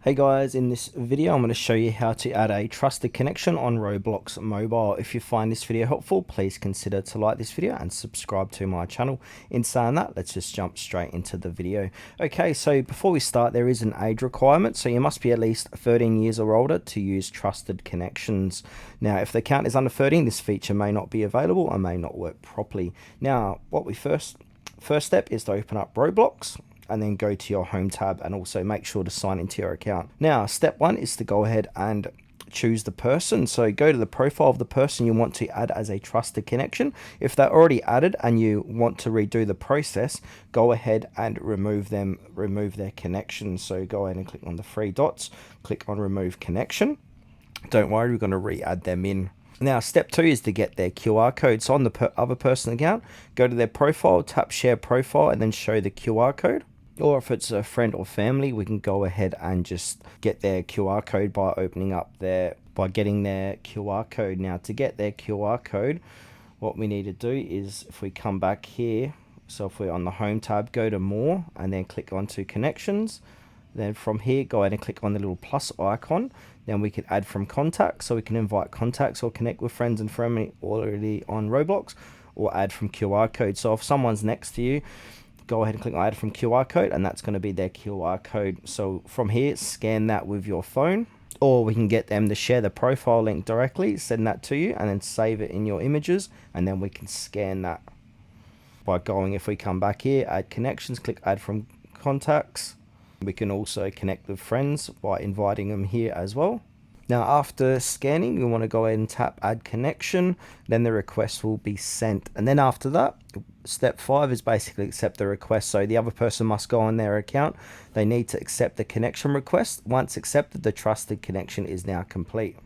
Hey guys, in this video I'm going to show you how to add a trusted connection on Roblox Mobile. If you find this video helpful, please consider to like this video and subscribe to my channel. In saying that, let's just jump straight into the video. Okay, so before we start, there is an age requirement, so you must be at least 13 years or older to use trusted connections. Now, if the account is under 13, this feature may not be available and may not work properly. Now, what we first step is to open up Roblox and then go to your home tab and also make sure to sign into your account. Now, step one is to go ahead and choose the person. So go to the profile of the person you want to add as a trusted connection. If they're already added and you want to redo the process, go ahead and remove their connection. So go ahead and click on the three dots, click on remove connection. Don't worry, we're going to re-add them in. Now, step two is to get their QR code. So on the other person account, go to their profile, tap share profile, and then show the QR code. Or if it's a friend or family, we can go ahead and just get their QR code by getting their QR code. Now, to get their QR code, what we need to do is if we come back here, so if we're on the home tab, go to more and then click onto connections. Then from here, go ahead and click on the little plus icon. Then we can add from contacts, so we can invite contacts or connect with friends and family already on Roblox, or add from QR code. So if someone's next to you, go ahead and click on add from QR code, and that's going to be their QR code. So from here, scan that with your phone, or we can get them to share the profile link directly, send that to you, and then save it in your images, and then we can scan that by going, if we come back here, add connections, click add from contacts. We can also connect with friends by inviting them here as well. Now, after scanning, we want to go ahead and tap add connection, then the request will be sent. And then after that, step 5 is basically accept the request. So the other person must go on their account. They need to accept the connection request. Once accepted, the trusted connection is now complete.